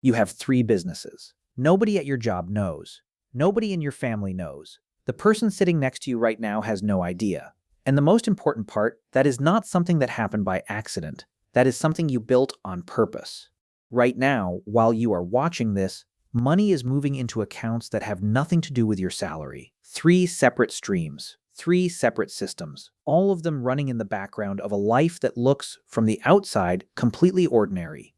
You have 3 businesses. Nobody at your job knows. Nobody in your family knows. The person sitting next to you right now has no idea. And the most important part, that is not something that happened by accident. That is something you built on purpose. Right now, while you are watching this, money is moving into accounts that have nothing to do with your salary. 3 separate streams, 3 separate systems, all of them running in the background of a life that looks, from the outside, completely ordinary.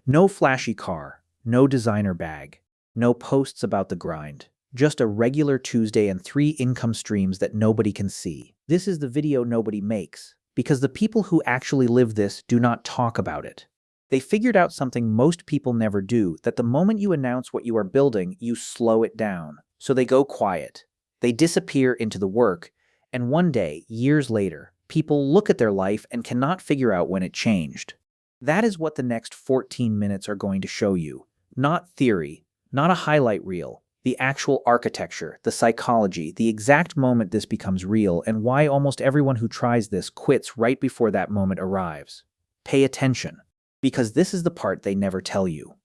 No flashy car, no designer bag, no posts about the grind. Just a regular Tuesday and 3 income streams that nobody can see. This is the video nobody makes, because the people who actually live this do not talk about it. They figured out something most people never do, that the moment you announce what you are building, you slow it down. So they go quiet. They disappear into the work, and one day, years later, people look at their life and cannot figure out when it changed. That is what the next 14 minutes are going to show you. Not theory, not a highlight reel, the actual architecture, the psychology, the exact moment this becomes real, and why almost everyone who tries this quits right before that moment arrives. Pay attention, because this is the part they never tell you.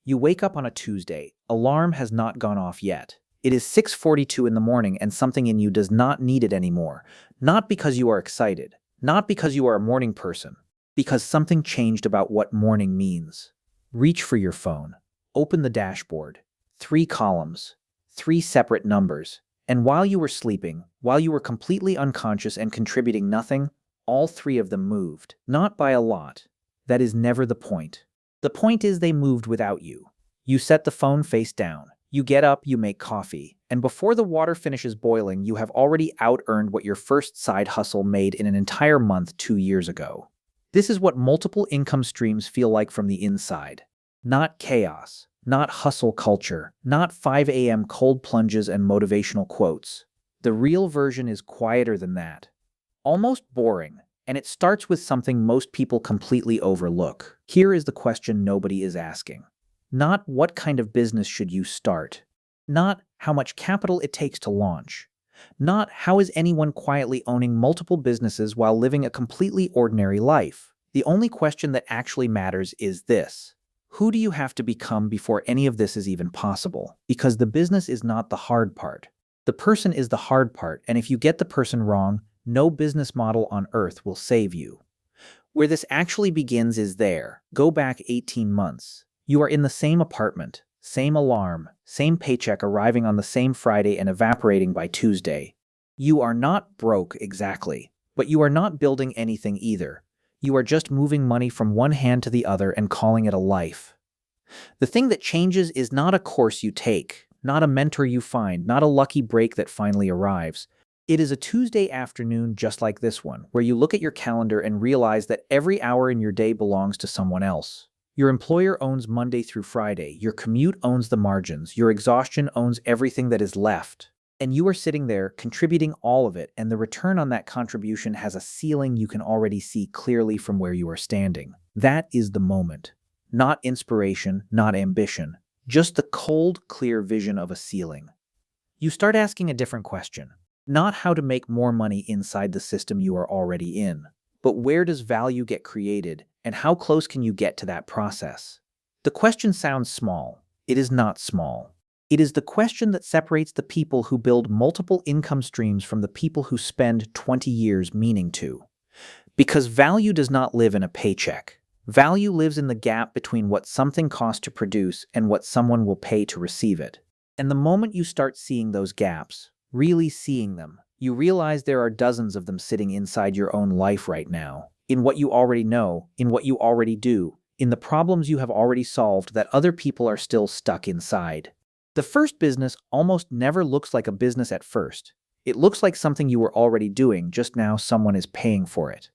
You wake up on a Tuesday, alarm has not gone off yet. It is 6:42 in the morning and something in you does not need it anymore. Not because you are excited, not because you are a morning person, because something changed about what morning means. Reach for your phone, open the dashboard. 3 columns, 3 separate numbers, and while you were sleeping, while you were completely unconscious and contributing nothing, all 3 of them moved. Not by a lot. That is never the point. The point is they moved without you. You set the phone face down. You get up, you make coffee, and before the water finishes boiling, you have already out-earned what your first side hustle made in an entire month 2 years ago. This is what multiple income streams feel like from the inside. Not chaos. Not hustle culture, not 5 a.m. cold plunges and motivational quotes. The real version is quieter than that. Almost boring, and it starts with something most people completely overlook. Here is the question nobody is asking. Not what kind of business should you start. Not how much capital it takes to launch. Not how is anyone quietly owning multiple businesses while living a completely ordinary life. The only question that actually matters is this. Who do you have to become before any of this is even possible? Because the business is not the hard part. The person is the hard part, and if you get the person wrong, no business model on earth will save you. Where this actually begins is there. Go back 18 months. You are in the same apartment, same alarm, same paycheck arriving on the same Friday and evaporating by Tuesday. You are not broke exactly, but you are not building anything either. You are just moving money from one hand to the other and calling it a life. The thing that changes is not a course you take, not a mentor you find, not a lucky break that finally arrives. It is a Tuesday afternoon just like this one, where you look at your calendar and realize that every hour in your day belongs to someone else. Your employer owns Monday through Friday, your commute owns the margins, your exhaustion owns everything that is left. And you are sitting there contributing all of it, and the return on that contribution has a ceiling you can already see clearly from where you are standing. That is the moment. Not inspiration, not ambition, just the cold, clear vision of a ceiling. You start asking a different question. Not how to make more money inside the system you are already in, but where does value get created, and how close can you get to that process? The question sounds small. It is not small. It is the question that separates the people who build multiple income streams from the people who spend 20 years meaning to. Because value does not live in a paycheck. Value lives in the gap between what something costs to produce and what someone will pay to receive it. And the moment you start seeing those gaps, really seeing them, you realize there are dozens of them sitting inside your own life right now. In what you already know, in what you already do, in the problems you have already solved that other people are still stuck inside. The first business almost never looks like a business at first. It looks like something you were already doing, just now someone is paying for it.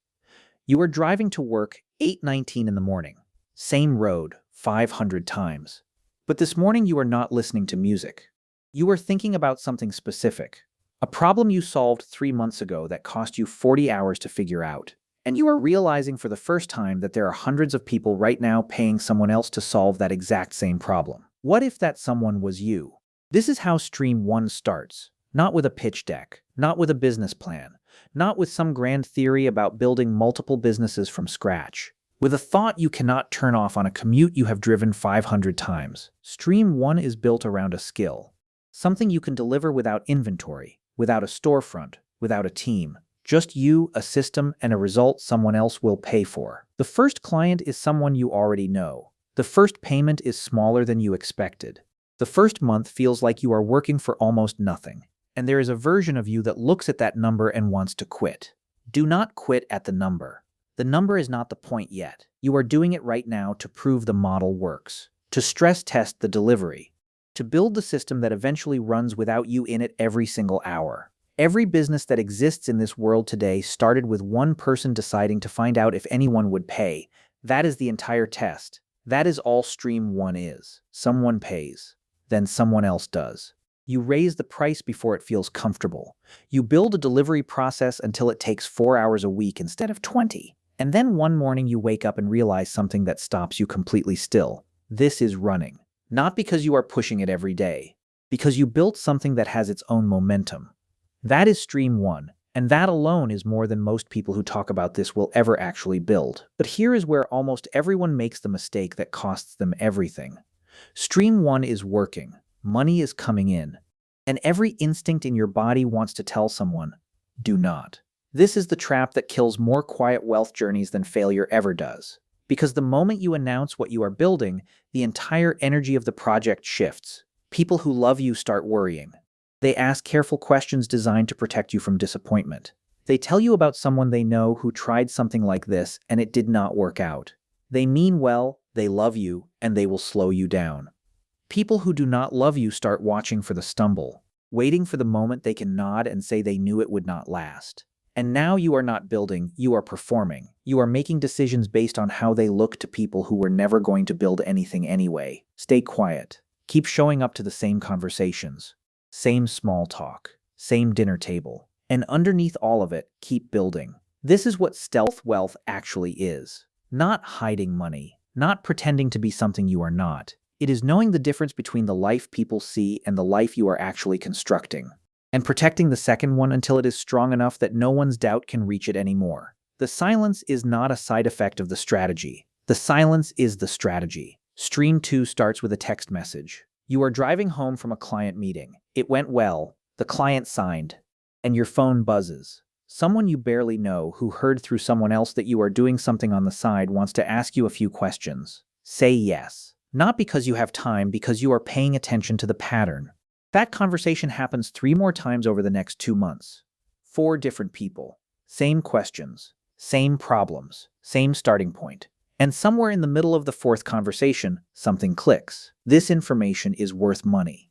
You are driving to work 8:19 in the morning. Same road, 500 times. But this morning you are not listening to music. You are thinking about something specific. A problem you solved 3 months ago that cost you 40 hours to figure out. And you are realizing for the first time that there are hundreds of people right now paying someone else to solve that exact same problem. What if that someone was you? This is how Stream 1 starts. Not with a pitch deck, not with a business plan, not with some grand theory about building multiple businesses from scratch. with a thought you cannot turn off on a commute you have driven 500 times. Stream 1 is built around a skill, something you can deliver without inventory, without a storefront, without a team. Just you, a system, and a result someone else will pay for. The first client is someone you already know. The first payment is smaller than you expected. The first month feels like you are working for almost nothing, and there is a version of you that looks at that number and wants to quit. Do not quit at the number. The number is not the point yet. You are doing it right now to prove the model works, to stress test the delivery, to build the system that eventually runs without you in it every single hour. Every business that exists in this world today started with one person deciding to find out if anyone would pay. That is the entire test. That is all Stream 1 is. Someone pays, then someone else does. You raise the price before it feels comfortable. You build a delivery process until it takes 4 hours a week instead of 20. And then one morning you wake up and realize something that stops you completely still. This is running. Not because you are pushing it every day, because you built something that has its own momentum. That is Stream 1, and that alone is more than most people who talk about this will ever actually build. But here is where almost everyone makes the mistake that costs them everything. Stream 1 is working, money is coming in, and every instinct in your body wants to tell someone, do not. This is the trap that kills more quiet wealth journeys than failure ever does. Because the moment you announce what you are building, the entire energy of the project shifts. People who love you start worrying. They ask careful questions designed to protect you from disappointment. They tell you about someone they know who tried something like this and it did not work out. They mean well, they love you, and they will slow you down. People who do not love you start watching for the stumble, waiting for the moment they can nod and say they knew it would not last. And now you are not building, you are performing. You are making decisions based on how they look to people who were never going to build anything anyway. Stay quiet. Keep showing up to the same conversations. Same small talk, same dinner table, and underneath all of it, keep building. This is what stealth wealth actually is. Not hiding money, not pretending to be something you are not. It is knowing the difference between the life people see and the life you are actually constructing, and protecting the second one until it is strong enough that no one's doubt can reach it anymore. The silence is not a side effect of the strategy. The silence is the strategy. Stream 2 starts with a text message. You are driving home from a client meeting. It went well, the client signed, and your phone buzzes. Someone you barely know who heard through someone else that you are doing something on the side wants to ask you a few questions. Say yes. Not because you have time, because you are paying attention to the pattern. That conversation happens 3 more times over the next 2 months. 4 different people. Same questions. Same problems. Same starting point. And somewhere in the middle of the 4th conversation, something clicks. This information is worth money.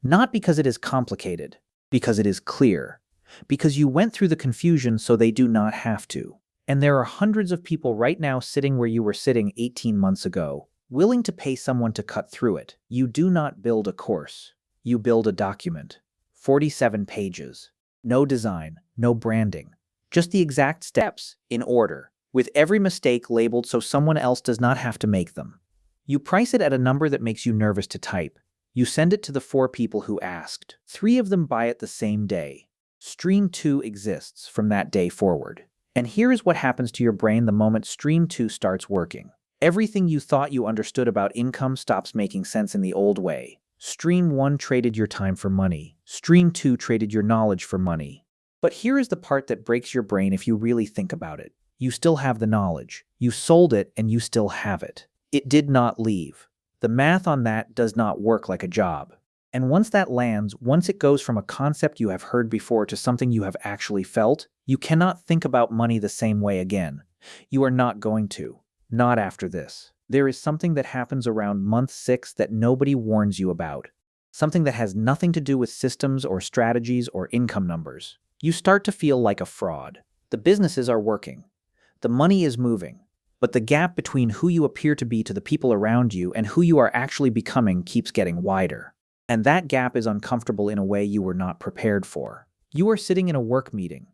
Not because it is complicated, because it is clear. Because you went through the confusion so they do not have to. And there are hundreds of people right now sitting where you were sitting 18 months ago, willing to pay someone to cut through it. You do not build a course. You build a document. 47 pages. No design, no branding. Just the exact steps, in order, with every mistake labeled so someone else does not have to make them. You price it at a number that makes you nervous to type. You send it to the 4 people who asked. 3 of them buy it the same day. Stream 2 exists from that day forward. And here is what happens to your brain the moment Stream 2 starts working. Everything you thought you understood about income stops making sense in the old way. Stream 1 traded your time for money. Stream 2 traded your knowledge for money. But here is the part that breaks your brain if you really think about it. You still have the knowledge. You sold it and you still have it. It did not leave. The math on that does not work like a job. And once that lands, once it goes from a concept you have heard before to something you have actually felt, you cannot think about money the same way again. You are not going to. Not after this. There is something that happens around month 6 that nobody warns you about. Something that has nothing to do with systems or strategies or income numbers. You start to feel like a fraud. The businesses are working. The money is moving. But the gap between who you appear to be to the people around you and who you are actually becoming keeps getting wider. And that gap is uncomfortable in a way you were not prepared for. You are sitting in a work meeting.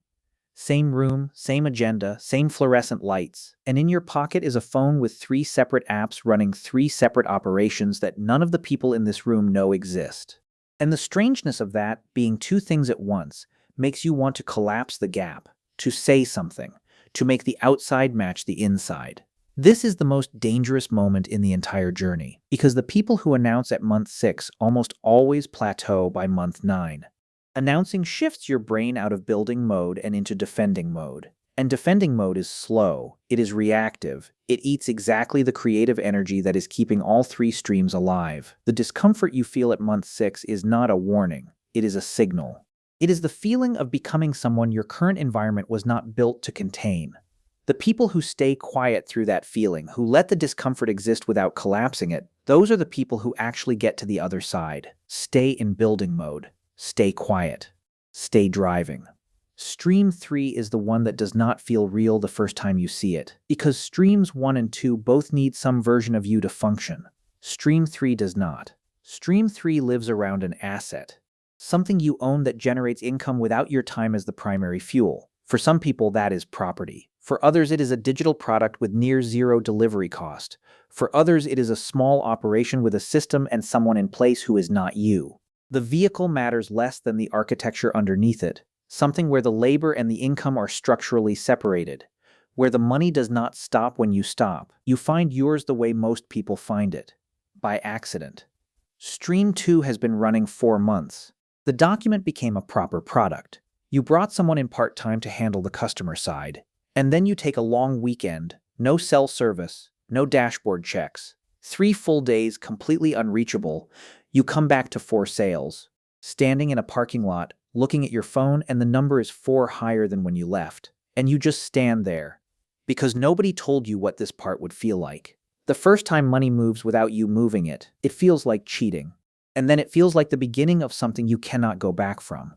Same room, same agenda, same fluorescent lights, and in your pocket is a phone with 3 separate apps running 3 separate operations that none of the people in this room know exist. And the strangeness of that, being 2 things at once, makes you want to collapse the gap, to say something, to make the outside match the inside. This is the most dangerous moment in the entire journey, because the people who announce at month 6 almost always plateau by month 9. Announcing shifts your brain out of building mode and into defending mode. And defending mode is slow, it is reactive, it eats exactly the creative energy that is keeping all three streams alive. The discomfort you feel at month 6 is not a warning, it is a signal. It is the feeling of becoming someone your current environment was not built to contain. The people who stay quiet through that feeling, who let the discomfort exist without collapsing it, those are the people who actually get to the other side. Stay in building mode. Stay quiet. Stay driving. Stream 3 is the one that does not feel real the first time you see it, because streams 1 and 2 both need some version of you to function. Stream 3 does not. Stream 3 lives around an asset, something you own that generates income without your time as the primary fuel. For some people, that is property. For others, it is a digital product with near zero delivery cost. For others, it is a small operation with a system and someone in place who is not you. The vehicle matters less than the architecture underneath it, something where the labor and the income are structurally separated, where the money does not stop when you stop. You find yours the way most people find it, by accident. Stream 2 has been running 4 months. The document became a proper product. You brought someone in part-time to handle the customer side, and then you take a long weekend, no cell service, no dashboard checks, 3 full days completely unreachable. You come back to 4 sales, standing in a parking lot, looking at your phone, and the number is 4 higher than when you left. And you just stand there, because nobody told you what this part would feel like. The first time money moves without you moving it, it feels like cheating. And then it feels like the beginning of something you cannot go back from.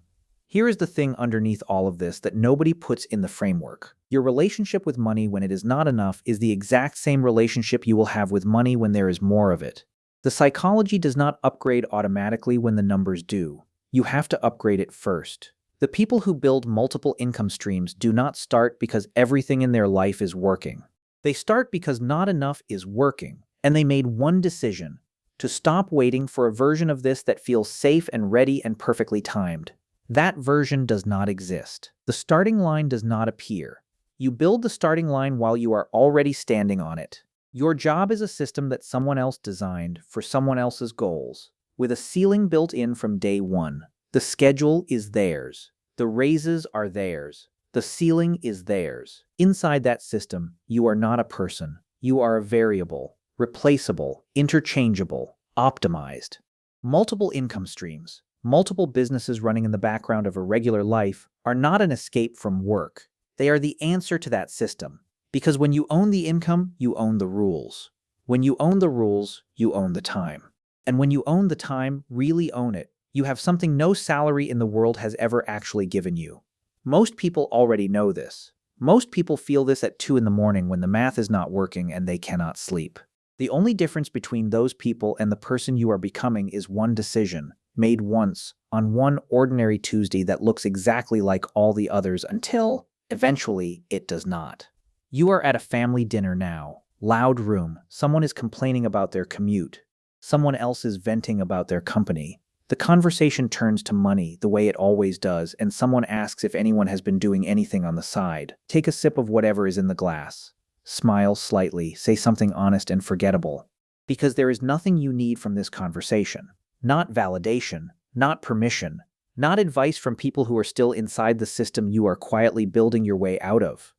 Here is the thing underneath all of this that nobody puts in the framework. Your relationship with money when it is not enough is the exact same relationship you will have with money when there is more of it. The psychology does not upgrade automatically when the numbers do. You have to upgrade it first. The people who build multiple income streams do not start because everything in their life is working. They start because not enough is working, and they made one decision: to stop waiting for a version of this that feels safe and ready and perfectly timed. That version does not exist. The starting line does not appear. You build the starting line while you are already standing on it. Your job is a system that someone else designed for someone else's goals, with a ceiling built in from day one. The schedule is theirs. The raises are theirs. The ceiling is theirs. Inside that system, you are not a person. You are a variable, replaceable, interchangeable, optimized. Multiple income streams, multiple businesses running in the background of a regular life are not an escape from work. They are the answer to that system. Because when you own the income, you own the rules. When you own the rules, you own the time. And when you own the time, really own it, you have something no salary in the world has ever actually given you. Most people already know this. Most people feel this at 2 in the morning when the math is not working and they cannot sleep. The only difference between those people and the person you are becoming is one decision, made once, on one ordinary Tuesday that looks exactly like all the others until, eventually, it does not. You are at a family dinner now. Loud room. Someone is complaining about their commute. Someone else is venting about their company. The conversation turns to money, the way it always does, and someone asks if anyone has been doing anything on the side. Take a sip of whatever is in the glass. Smile slightly, say something honest and forgettable. Because there is nothing you need from this conversation. Not validation, not permission, not advice from people who are still inside the system you are quietly building your way out of.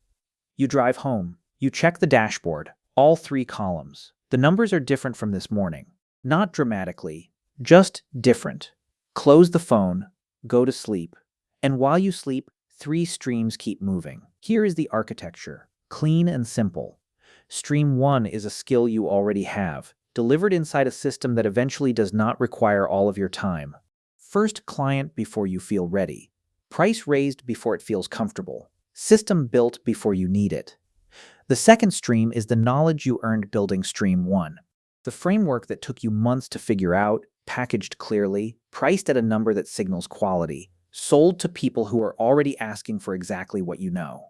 You drive home. You check the dashboard. All 3 columns. The numbers are different from this morning. Not dramatically, just different. Close the phone. Go to sleep. And while you sleep, 3 streams keep moving. Here is the architecture. Clean and simple. Stream 1 is a skill you already have, delivered inside a system that eventually does not require all of your time. First client before you feel ready. Price raised before it feels comfortable. System built before you need it. The second stream is the knowledge you earned building Stream 1. The framework that took you months to figure out, packaged clearly, priced at a number that signals quality, sold to people who are already asking for exactly what you know.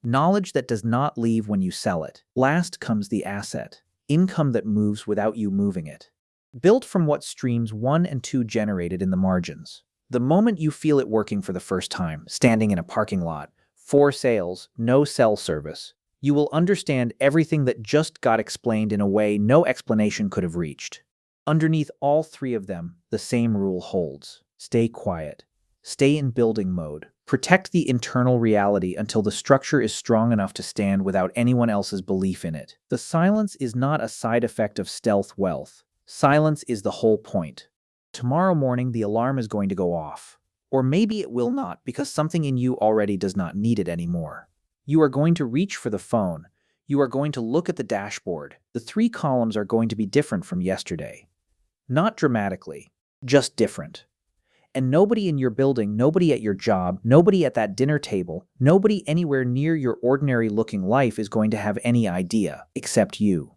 Knowledge that does not leave when you sell it. Last comes the asset, income that moves without you moving it. Built from what Streams 1 and 2 generated in the margins. The moment you feel it working for the first time, standing in a parking lot, 4 sales, no cell service, You will understand everything that just got explained in a way no explanation could have reached. Underneath all three of them, the same rule holds. Stay quiet. Stay in building mode. Protect the internal reality until the structure is strong enough to stand without anyone else's belief in it. The silence is not a side effect of stealth wealth. Silence is the whole point. Tomorrow morning, the alarm is going to go off. Or maybe it will not because something in you already does not need it anymore. You are going to reach for the phone. You are going to look at the dashboard. The three columns are going to be different from yesterday. Not dramatically, just different. And nobody in your building, nobody at your job, nobody at that dinner table, nobody anywhere near your ordinary-looking life is going to have any idea except you.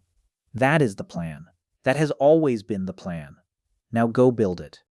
That is the plan. That has always been the plan. Now go build it.